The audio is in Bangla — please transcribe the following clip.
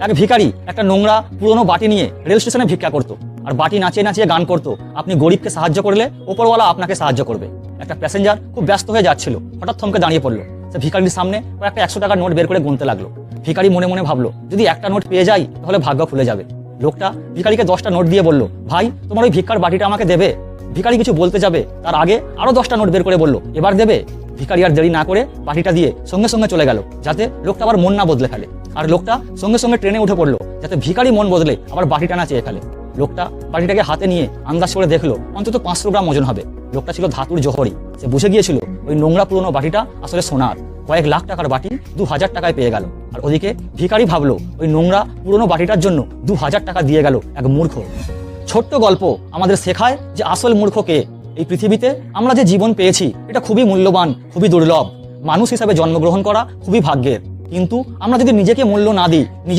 এক ভিখারি একটা নোংরা পুরনো বাটি নিয়ে রেল স্টেশনে ভিক্ষা করতো আর বাটি নাচিয়ে নাচিয়ে গান করতো, আপনি গরিবকে সাহায্য করলে ওপরওয়ালা আপনাকে সাহায্য করবে। একটা প্যাসেঞ্জার খুব ব্যস্ত হয়ে যাচ্ছিল, হঠাৎ থমকে দাঁড়িয়ে পড়লো। সে ভিখারির সামনে একটা 100 টাকার নোট বের করে গুনতে লাগলো। ভিখারি মনে মনে ভাবলো, যদি একটা নোট পেয়ে যাই তাহলে ভাগ্য খুলে যাবে। লোকটা ভিখারিকে 10টা নোট দিয়ে বলল, ভাই তোমার ওই ভিক্ষার বাটিটা আমাকে দেবে? ভিখারি কিছু বলতে যাবে তার আগে আরো 10টা নোট বের করে বলল, এবার দেবে? ভিখারি আর দেরি না করে বাটিটা দিয়ে সঙ্গে সঙ্গে চলে গেল, যাতে লোকটা আবার মন না বদলে ফেলে। আর লোকটা সঙ্গে সঙ্গে ট্রেনে উঠে পড়লো, যাতে ভিখারি মন বদলে আবার বাটিটা না চেয়ে ফেলে। লোকটা বাটিটাকে হাতে নিয়ে আন্দাজ করে দেখলো অন্তত 500 গ্রাম ওজন হবে। লোকটা ছিল ধাতুর জহরি। সে বুঝে গিয়েছিল ওই নোংরা পুরনো বাটিটা আসলে সোনার। কয়েক লাখ টাকার বাটি 2000 টাকায় পেয়ে গেল। আর ওদিকে ভিখারি ভাবলো ওই নোংরা পুরনো বাটিটার জন্য 2000 টাকা দিয়ে গেল এক মূর্খ। ছোট্ট গল্প আমাদের শেখায় যে আসল মূর্খ কে। এই পৃথিবীতে আমরা যে জীবন পেয়েছি এটা খুবই মূল্যবান, খুবই দুর্লভ। মানুষ হিসাবে জন্মগ্রহণ করা খুবই ভাগ্যের। কিন্তু আমরা যদি নিজেকে মূল্য না দিই,